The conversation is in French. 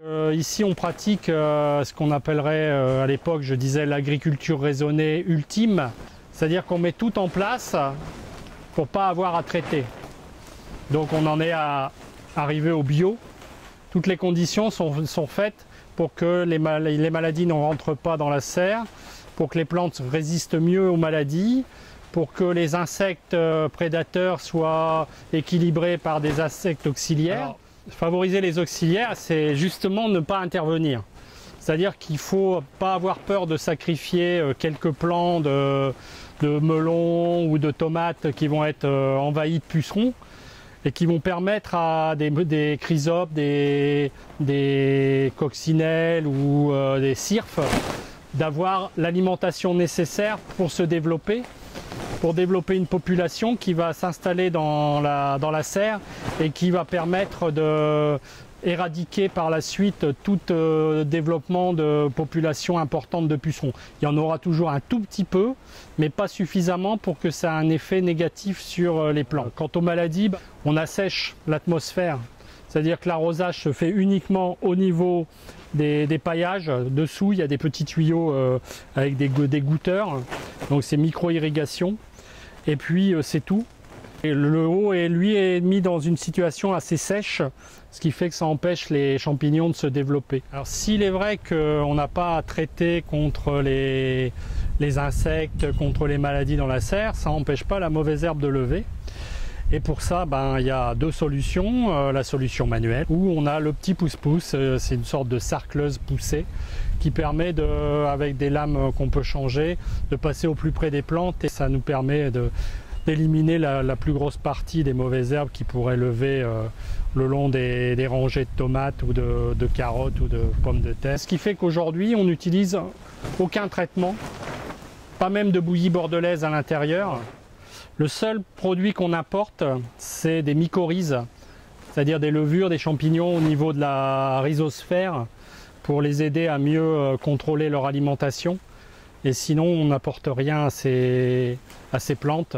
Ici, on pratique ce qu'on appellerait à l'époque, je disais, l'agriculture raisonnée ultime. C'est-à-dire qu'on met tout en place pour ne pas avoir à traiter. Donc on en est à arriver au bio. Toutes les conditions sont faites pour que les maladies ne rentrent pas dans la serre, pour que les plantes résistent mieux aux maladies, pour que les insectes prédateurs soient équilibrés par des insectes auxiliaires. Alors, favoriser les auxiliaires, c'est justement ne pas intervenir. C'est-à-dire qu'il ne faut pas avoir peur de sacrifier quelques plants de melons ou de tomates qui vont être envahis de pucerons et qui vont permettre à des chrysopes, des coccinelles ou des cirfes d'avoir l'alimentation nécessaire pour se développer, pour développer une population qui va s'installer dans la serre et qui va permettre d'éradiquer par la suite tout développement de population importante de pucerons. Il y en aura toujours un tout petit peu, mais pas suffisamment pour que ça ait un effet négatif sur les plants. Quant aux maladies, on assèche l'atmosphère, c'est-à-dire que l'arrosage se fait uniquement au niveau des paillages. Dessous, il y a des petits tuyaux avec des goutteurs, donc c'est micro-irrigation. Et puis c'est tout. Et le haut, lui, est mis dans une situation assez sèche, ce qui fait que ça empêche les champignons de se développer. Alors s'il est vrai qu'on n'a pas à traiter contre les insectes, contre les maladies dans la serre, ça n'empêche pas la mauvaise herbe de lever. Et pour ça, il y a deux solutions. La solution manuelle, où on a le petit pousse-pousse, c'est une sorte de sarcleuse poussée, qui permet, avec des lames qu'on peut changer, de passer au plus près des plantes, et ça nous permet d'éliminer la plus grosse partie des mauvaises herbes qui pourraient lever le long des rangées de tomates ou de carottes ou de pommes de terre. Ce qui fait qu'aujourd'hui, on n'utilise aucun traitement, pas même de bouillie bordelaise à l'intérieur. Le seul produit qu'on apporte, c'est des mycorhizes, c'est-à-dire des levures, des champignons au niveau de la rhizosphère pour les aider à mieux contrôler leur alimentation. Et sinon, on n'apporte rien à ces plantes.